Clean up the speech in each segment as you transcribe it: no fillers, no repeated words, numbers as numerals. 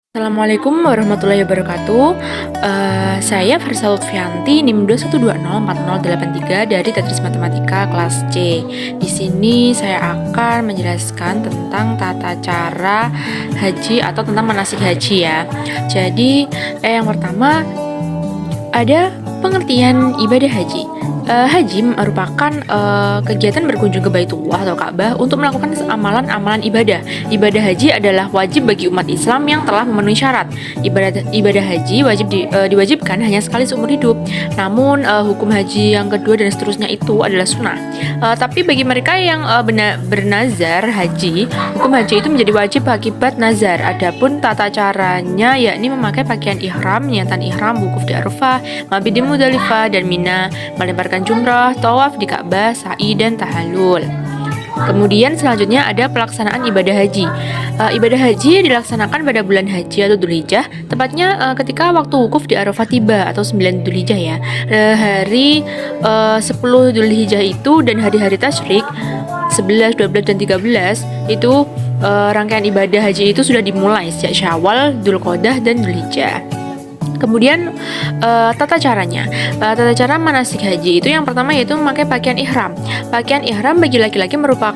Assalamualaikum warahmatullahi wabarakatuh. Saya Farsa Lutfianti, NIM 212040083 dari Tetris Matematika kelas C. Di sini saya akan menjelaskan tentang tata cara haji atau tentang manasik haji ya. Jadi, yang pertama ada pengertian ibadah haji. Haji merupakan kegiatan berkunjung ke Baitullah atau Ka'bah untuk melakukan amalan-amalan ibadah. Ibadah haji adalah wajib bagi umat Islam yang telah memenuhi syarat. Ibadah haji diwajibkan hanya sekali seumur hidup. Namun hukum haji yang kedua dan seterusnya itu adalah sunnah. Tapi bagi mereka yang bernazar haji, hukum haji itu menjadi wajib akibat nazar. Adapun tata caranya yakni memakai pakaian ihram, niatan ihram, wukuf di Arafah, mabit di Muzdalifah dan Mina, melemparkan jumrah, tawaf di Ka'bah, sa'i dan tahallul. Kemudian selanjutnya ada pelaksanaan ibadah haji. Ibadah haji dilaksanakan pada bulan haji atau Dzulhijjah, tepatnya ketika waktu wukuf di Arafah tiba atau 9 Dzulhijjah ya. Hari 10 Dzulhijjah itu dan hari-hari tasyrik 11, 12 dan 13 itu rangkaian ibadah haji itu sudah dimulai sejak Syawal, Dzulqa'dah dan Dzulhijjah. Kemudian tata caranya, tata cara manasik haji itu yang pertama yaitu memakai pakaian ihram. Pakaian ihram bagi laki-laki berupa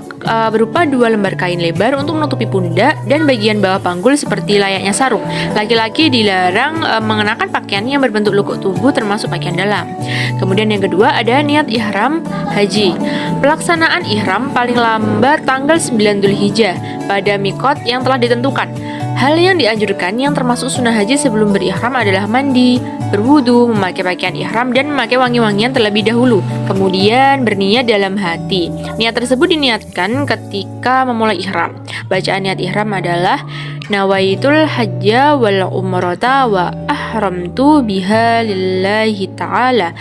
2 lembar kain lebar untuk menutupi pundak dan bagian bawah panggul seperti layaknya sarung. Laki-laki dilarang mengenakan pakaian yang berbentuk lekuk tubuh termasuk pakaian dalam. Kemudian yang kedua ada niat ihram haji. Pelaksanaan ihram paling lambat tanggal 9 Dzulhijjah pada mikot yang telah ditentukan. Hal yang dianjurkan yang termasuk sunnah haji sebelum berihram adalah mandi, berwudu, memakai pakaian ihram, dan memakai wangi-wangian terlebih dahulu. Kemudian berniat dalam hati. Niat tersebut diniatkan ketika memulai ihram. Bacaan niat ihram adalah nawaitul hajja wal umrata wa ahramtu biha lillahi ta'ala.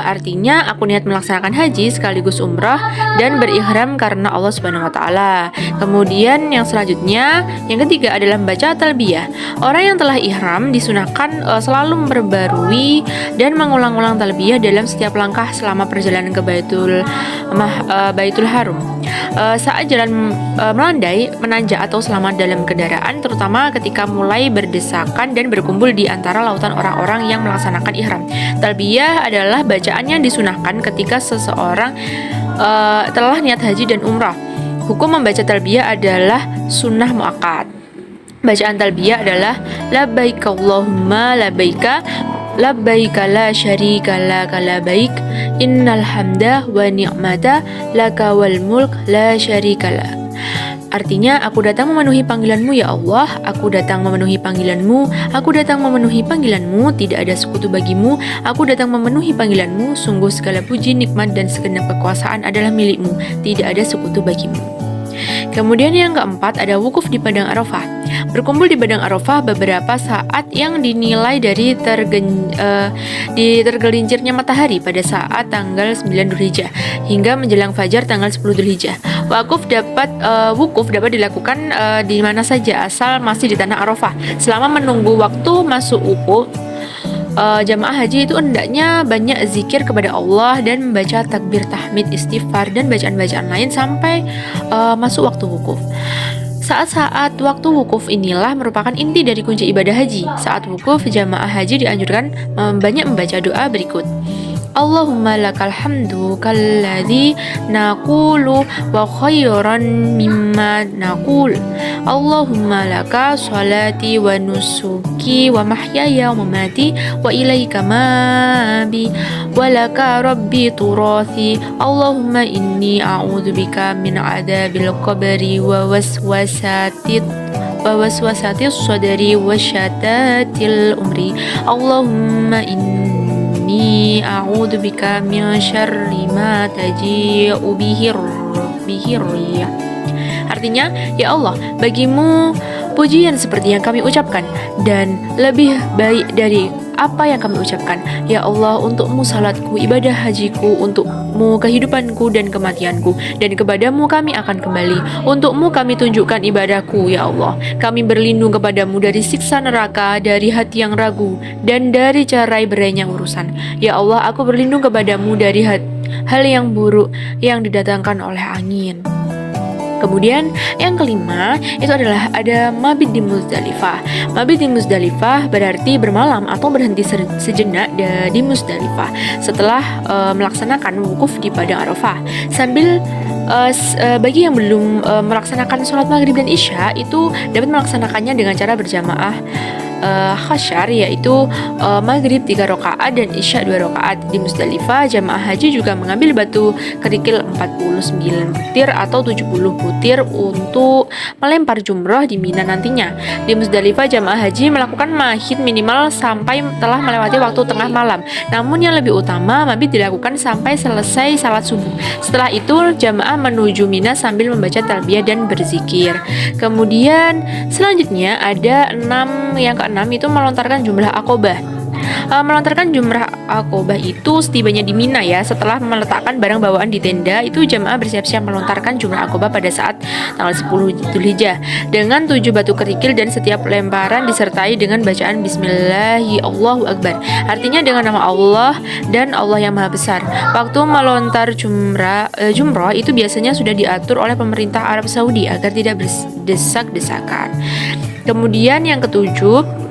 Artinya aku niat melaksanakan haji sekaligus umrah dan berihram karena Allah Subhanahu wa taala. Kemudian yang selanjutnya, yang ketiga adalah membaca talbiyah. Orang yang telah ihram disunahkan selalu memperbarui dan mengulang-ulang talbiyah dalam setiap langkah selama perjalanan ke Baitul Haram. Saat jalan melandai, menanjak atau selama dalam kendaraan, terutama ketika mulai berdesakan dan berkumpul di antara lautan orang-orang yang melaksanakan ihram. Talbiyah adalah bacaan yang disunahkan ketika seseorang telah niat haji dan umrah. Hukum membaca talbiyah adalah sunnah muakkad. Bacaan talbiyah adalah labbaik Allahumma labbaika labbaika la syarika laka labbaik innal hamda wa ni'mata laka wal mulk la syarika lak. Artinya, aku datang memenuhi panggilanmu ya Allah, aku datang memenuhi panggilanmu, aku datang memenuhi panggilanmu, tidak ada sekutu bagimu, aku datang memenuhi panggilanmu, sungguh segala puji, nikmat dan segenap kekuasaan adalah milikmu, tidak ada sekutu bagimu. Kemudian yang keempat ada wukuf di Padang Arafah. Berkumpul di Padang Arafah beberapa saat yang dinilai dari tergelincirnya matahari pada saat tanggal 9 Dzulhijjah hingga menjelang fajar tanggal 10 Dzulhijjah. Wukuf dapat dilakukan di mana saja asal masih di tanah Arafah. Selama menunggu waktu masuk wukuf, jamaah haji itu hendaknya banyak zikir kepada Allah dan membaca takbir, tahmid, istighfar dan bacaan-bacaan lain sampai masuk waktu wukuf. Saat-saat waktu wukuf inilah merupakan inti dari kunci ibadah haji. Saat wukuf, jamaah haji dianjurkan banyak membaca doa berikut. Allahumma lakal hamdu kalladzi naqulu wa khairan mimma naqul. Allahumma laka salati wa nusuki wa mahyaya wa mamati wa ilaika mabi wa laka rabbi turathi. Allahumma inni a'udzubika min adabil qabri wa waswasatis sadri wa syatatil umri. Allahumma inni a'udzubika min syarri ma taji'u bihi riyah. Artinya, ya Allah, bagimu pujian seperti yang kami ucapkan dan lebih baik dari apa yang kami ucapkan. Ya Allah, untukmu salatku, ibadah hajiku, untukmu kehidupanku dan kematianku, dan kepadamu kami akan kembali. Untukmu kami tunjukkan ibadahku, ya Allah. Kami berlindung kepadamu dari siksa neraka, dari hati yang ragu, dan dari cerai berainya urusan. Ya Allah, aku berlindung kepadamu dari hal yang buruk yang didatangkan oleh angin. Kemudian yang kelima itu adalah ada mabit di Muzdalifah. Mabit di Muzdalifah berarti bermalam atau berhenti sejenak di Muzdalifah setelah melaksanakan wukuf di padang Arafah. Sambil bagi yang belum melaksanakan sholat maghrib dan isya itu dapat melaksanakannya dengan cara berjamaah khasyar, yaitu maghrib 3 rakaat dan isya 2 rakaat. Di Muzdalifah jamaah haji juga mengambil batu kerikil 49 butir atau 70 butir untuk melempar jumrah di Mina nantinya. Di Muzdalifah jamaah haji melakukan mahid minimal sampai telah melewati waktu tengah malam. Namun yang lebih utama, mabit dilakukan sampai selesai salat subuh. Setelah itu jamaah menuju Mina sambil membaca talbiyah dan berzikir. Kemudian selanjutnya ada yang keenam itu melontarkan jumrah akobah. Melontarkan jumrah akobah itu setibanya di Mina ya. Setelah meletakkan barang bawaan di tenda, itu jamaah bersiap-siap melontarkan jumrah akobah pada saat tanggal 10 Dzulhijjah dengan 7 batu kerikil, dan setiap lemparan disertai dengan bacaan Bismillahi Allahu Akbar. Artinya dengan nama Allah dan Allah yang Maha Besar. Waktu melontar jumrah itu biasanya sudah diatur oleh pemerintah Arab Saudi agar tidak berdesak-desakan. Kemudian yang ketujuh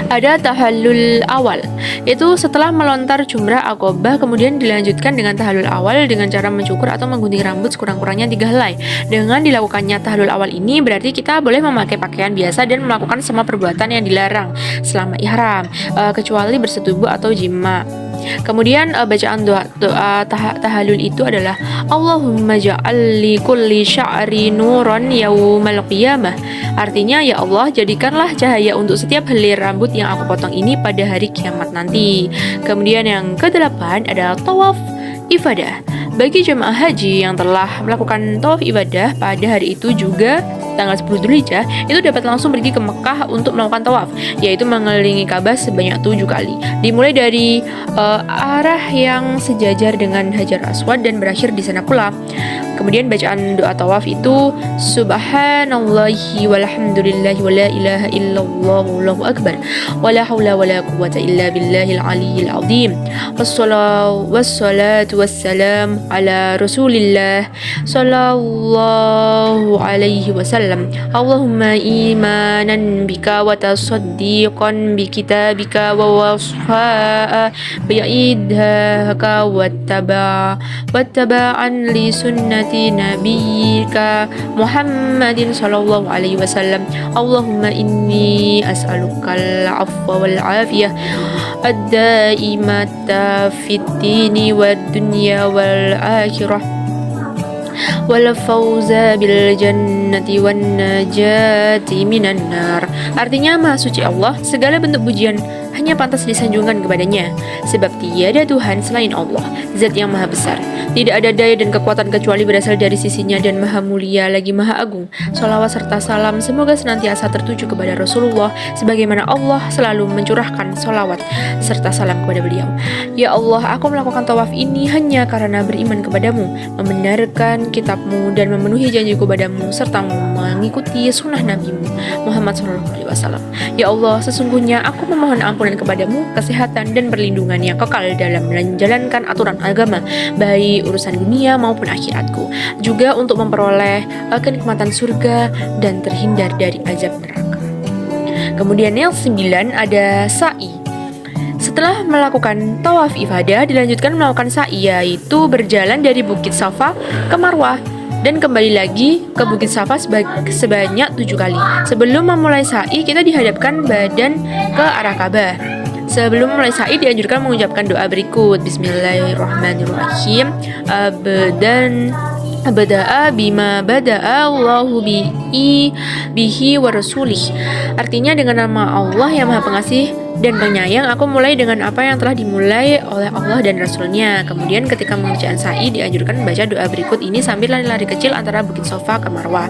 ada tahallul awal. Itu setelah melontar jumrah akobah kemudian dilanjutkan dengan tahallul awal dengan cara mencukur atau menggunting rambut sekurang-kurangnya 3 helai. Dengan dilakukannya tahallul awal ini berarti kita boleh memakai pakaian biasa dan melakukan semua perbuatan yang dilarang selama ihram, kecuali bersetubuh atau jima. Kemudian bacaan doa tahallul itu adalah Allahumma ja'al li kulli sya'ri nuran yaumal qiyamah. Artinya, ya Allah, jadikanlah cahaya untuk setiap helai rambut yang aku potong ini pada hari kiamat nanti. Kemudian yang ke-8 adalah tawaf ibadah. Bagi jemaah haji yang telah melakukan tawaf ibadah pada hari itu juga tanggal 10 Dzulhijjah, itu dapat langsung pergi ke Mekah untuk melakukan tawaf, yaitu mengelilingi Ka'bah sebanyak 7 kali. Dimulai dari arah yang sejajar dengan Hajar Aswad dan berakhir di sana pula. Kemudian bacaan doa tawaf itu Subhanallahi walhamdulillahi wa la ilaha illallah wallahu akbar wa la hawla wa la quwwata illa billahil aliyyil azim. Wassalatu wassalam ala Rasulillah sallallahu alaihi wasallam. Allahumma imanan bika wa tasaddiqan bi kitabika wa wasfa'a bi'idhaka wattaba'an li sunnati nabiyyika Muhammadin sallallahu alaihi wasallam. Allahumma inni as'alukal afwa wal afiyah ad-daimata fid dini wad dunya wal akhirah wal fauza bil jannati wan najati minan nar. Artinya, Maha Suci Allah, segala bentuk pujian hanya pantas disanjungkan kepadanya, sebab tiada Tuhan selain Allah, Zat yang Maha Besar. Tidak ada daya dan kekuatan kecuali berasal dari sisinya, dan Maha Mulia lagi Maha Agung. Sholawat serta salam semoga senantiasa tertuju kepada Rasulullah, sebagaimana Allah selalu mencurahkan sholawat serta salam kepada beliau. Ya Allah, aku melakukan tawaf ini hanya karena beriman kepadamu, membenarkan kitabmu, dan memenuhi janjiku padamu, serta mengikuti sunnah nabimu Muhammad SAW. Ya Allah, sesungguhnya aku memohon ampunan kepadamu, kesehatan dan perlindungan yang kekal dalam menjalankan aturan agama, baik urusan dunia maupun akhiratku, juga untuk memperoleh kenikmatan surga dan terhindar dari azab neraka. Kemudian yang 9 ada sa'i. Setelah melakukan tawaf ibadah, dilanjutkan melakukan sa'i, yaitu berjalan dari Bukit Safa ke Marwah dan kembali lagi ke Bukit Safa sebanyak 7 kali. Sebelum memulai sa'i, kita dihadapkan badan ke arah Ka'bah. Sebelum mulai sa'i dianjurkan mengucapkan doa berikut. Bismillahirrahmanirrahim. Bada'a bima bada'a Allahu bihi wa rasulih. Artinya, dengan nama Allah yang Maha Pengasih dan Penyayang, aku mulai dengan apa yang telah dimulai oleh Allah dan Rasulnya. Kemudian ketika mengerjakan sa'i dianjurkan membaca doa berikut ini sambil lari-lari kecil antara Bukit Safa ke Marwah.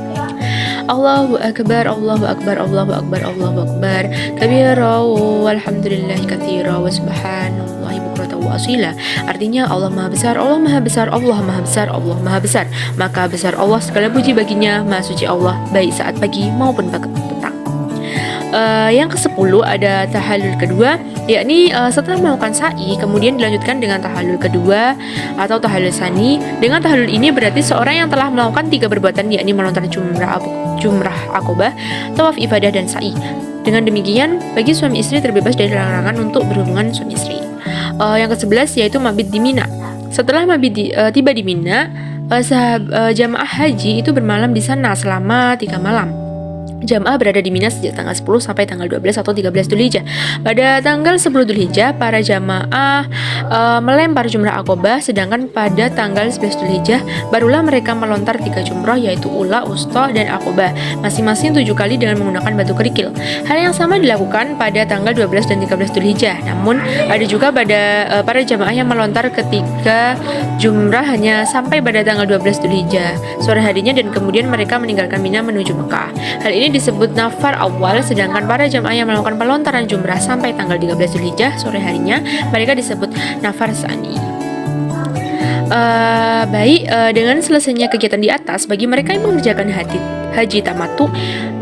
Allahu Akbar, Allahu Akbar, Allahu Akbar, Allahu Akbar kabira walhamdulillahi katsira wa subhanallahi bukratan wa asila. Artinya, Allah Maha Besar, Allah Maha Besar, Allah Maha Besar, Allah Maha Besar. Maka besar Allah, segala puji baginya, Maha Suci Allah, baik saat pagi maupun petang. Yang ke-10 ada tahallul kedua, yakni setelah melakukan sa'i kemudian dilanjutkan dengan tahallul kedua atau tahallul tsani. Dengan tahallul ini berarti seorang yang telah melakukan 3 perbuatan, yakni melontar jumrah akobah, tawaf ibadah dan sa'i. Dengan demikian, bagi suami istri terbebas dari larangan untuk berhubungan suami istri. Yang ke-11 yaitu mabit di Mina. Setelah tiba di Mina, jamaah haji itu bermalam di sana selama 3 malam. Jamaah berada di Mina sejak tanggal 10 sampai tanggal 12 atau 13 Dzulhijjah. Pada tanggal 10 Dzulhijjah, para jamaah melempar jumrah akobah, sedangkan pada tanggal 11 Dzulhijjah barulah mereka melontar 3 jumrah, yaitu ula, wusta, dan akobah, masing-masing 7 kali dengan menggunakan batu kerikil. Hal yang sama dilakukan pada tanggal 12 dan 13 Dzulhijjah. Namun ada juga pada para jamaah yang melontar ketiga jumrah hanya sampai pada tanggal 12 Dzulhijjah sore harinya, dan kemudian mereka meninggalkan Mina menuju Mekah. Hal ini disebut nafar awal, sedangkan para jamaah yang melakukan pelontaran jumrah sampai tanggal 13 Dzulhijjah sore harinya mereka disebut nafar tsani. Dengan selesainya kegiatan di atas, bagi mereka yang mengerjakan haji tamattu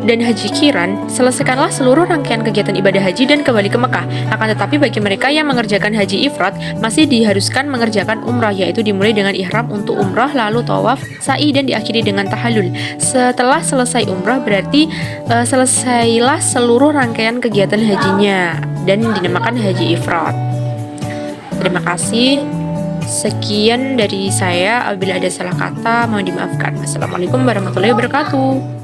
dan haji qiran, selesaikanlah seluruh rangkaian kegiatan ibadah haji dan kembali ke Mekah. Akan tetapi bagi mereka yang mengerjakan haji ifrad, masih diharuskan mengerjakan umrah, yaitu dimulai dengan ihram untuk umrah, lalu tawaf, sa'i, dan diakhiri dengan tahallul. Setelah selesai umrah berarti selesailah seluruh rangkaian kegiatan hajinya dan dinamakan haji ifrad. Terima kasih. Sekian dari saya. Apabila ada salah kata mohon dimaafkan. Wassalamualaikum warahmatullahi wabarakatuh.